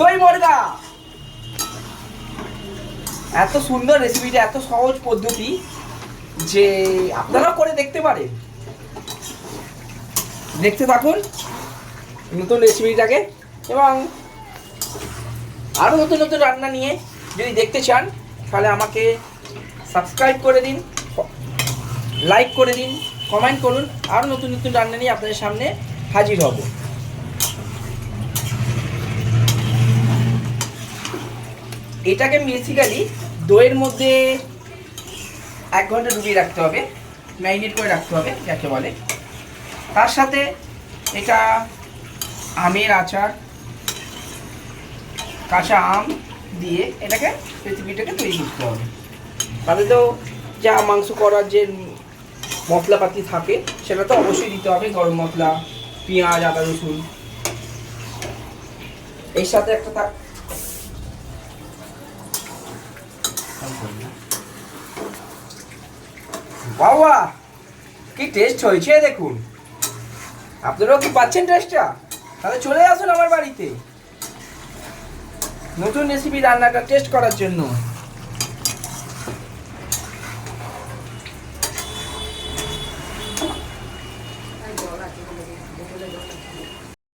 দই মুরগা। এত সুন্দর রেসিপিটা, এত সহজ পদ্ধতি যে আপনারা করে দেখতে পারেন। দেখতে থাকুন নতুন রেসিপিটাকে, এবং আরও নতুন নতুন রান্না নিয়ে যদি দেখতে চান তাহলে আমাকে সাবস্ক্রাইব করে দিন, লাইক করে দিন, কমেন্ট করুন। আরও নতুন নতুন রান্না নিয়ে আপনাদের সামনে হাজির হব। এটাকে বেসিক্যালি দইয়ের মধ্যে 1 ঘন্টা ডুবিয়ে রাখতে হবে, ম্যারিনেট করে রাখতে হবে যাকে বলে। তার সাথে এটা আমের আচার, কাঁচা আম দিয়ে এটাকে রেসিপিটাকে তৈরি করতে হবে। তাতে তো যা মাংস করার যে মশলাপাতি থাকে সেটা তো অবশ্যই দিতে হবে, গরম মশলা, পেঁয়াজ, আদা রসুন। এর সাথে একটা বাবা কি টেস্ট হয়েছে দেখুন। আপনারাও কি পাচ্ছেন টেস্টটা? তাহলে চলে আসুন আমার বাড়িতে নতুন রেসিপি রান্নাটা টেস্ট করার জন্য।